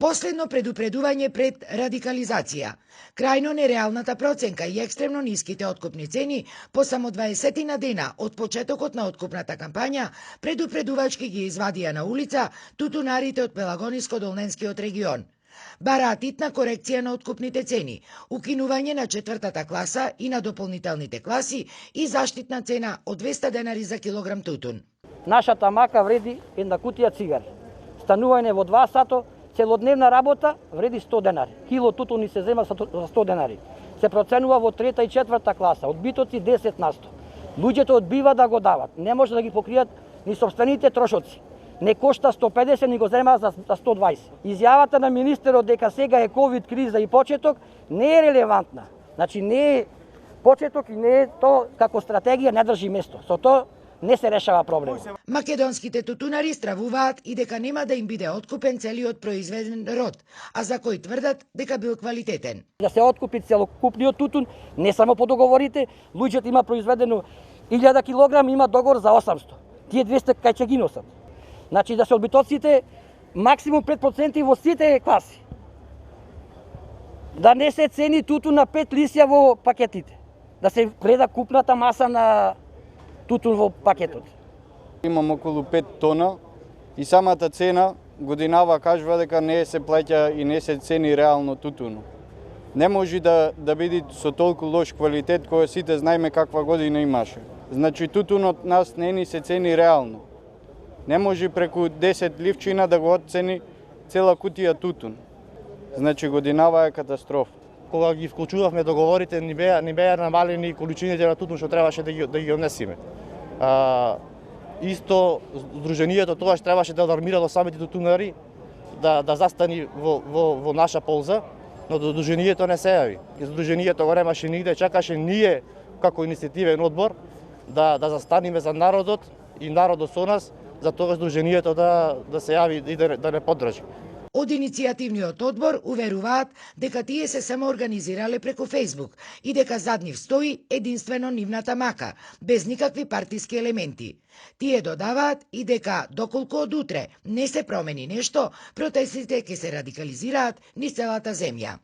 Последно предупредување пред радикализација. Крајно нереалната проценка и екстремно ниските откупни цени по само 20 на дена од почетокот на откупната кампања предупредувачки ги извадија на улица тутунарите од Пелагониско-Долненскиот регион. Бараат итна корекција на откупните цени, укинување на четвртата класа и на дополнителните класи и заштитна цена од 200 денари за килограм тутун. Нашата мака вреди една кутија цигари. Станување во 2 сато, целодневна работа вреди 100 денари. Кило тутун ни се зема за 100 денари. Се проценува во 3-та и 4-та класа, одбитоци 10 на 100. Луѓето одбива да го дават, не може да ги покријат ни собствените трошоци. Не кошта 150, ни го зема за 120. Изјавата на министерот дека сега е ковид криза и почеток не е релевантна. Значи не е почеток и не е то како стратегија не држи место. Со тоа не се решава проблем. Македонските тутунари стравуваат и дека нема да им биде откупен целиот произведен род, а за кој тврдат дека бил квалитетен. Да се откупи целокупниот тутун, не само по договорите, луѓето има произведено 1000 килограм, има договор за 800. Тие 200 кај ќе ги носат. Значи да се одбитоците максимум 5% во сите класи. Да не се цени тутун на 5 лисја во пакетите. Да се гледа купната маса на тутун во пакетот. Имам околу 5 тона и самата цена годинава кажува дека не се плаќа и не се цени реално тутун. Не може да биде со толку лош квалитет кој сите знаеме каква година имаше. Значи тутунот нас не ни се цени реално. Не може преку 10 ливчина да го оцени цела кутија тутун. Значи годинава е катастрофа. Кога ги вклучувавме договорите, не беа намалени количините на тутун што требаше да ги однесиме. Исто Сдруженијето тогаш требаше да алармира до самите тутунари да застани во наша полза, но Сдруженијето не се јави. Сдруженијето го немаше нигде, чакаше ние како иницијативен одбор да застаниме за народот и народот со нас, за тоа Сдруженијето да се јави и да не поддржи. Од иницијативниот одбор уверуваат дека тие се самоорганизирале преку Фејсбук и дека зад нив стои единствено нивната мака, без никакви партиски елементи. Тие додаваат и дека доколку од утре не се промени нешто, протестите ќе се радикализираат низ целата земја.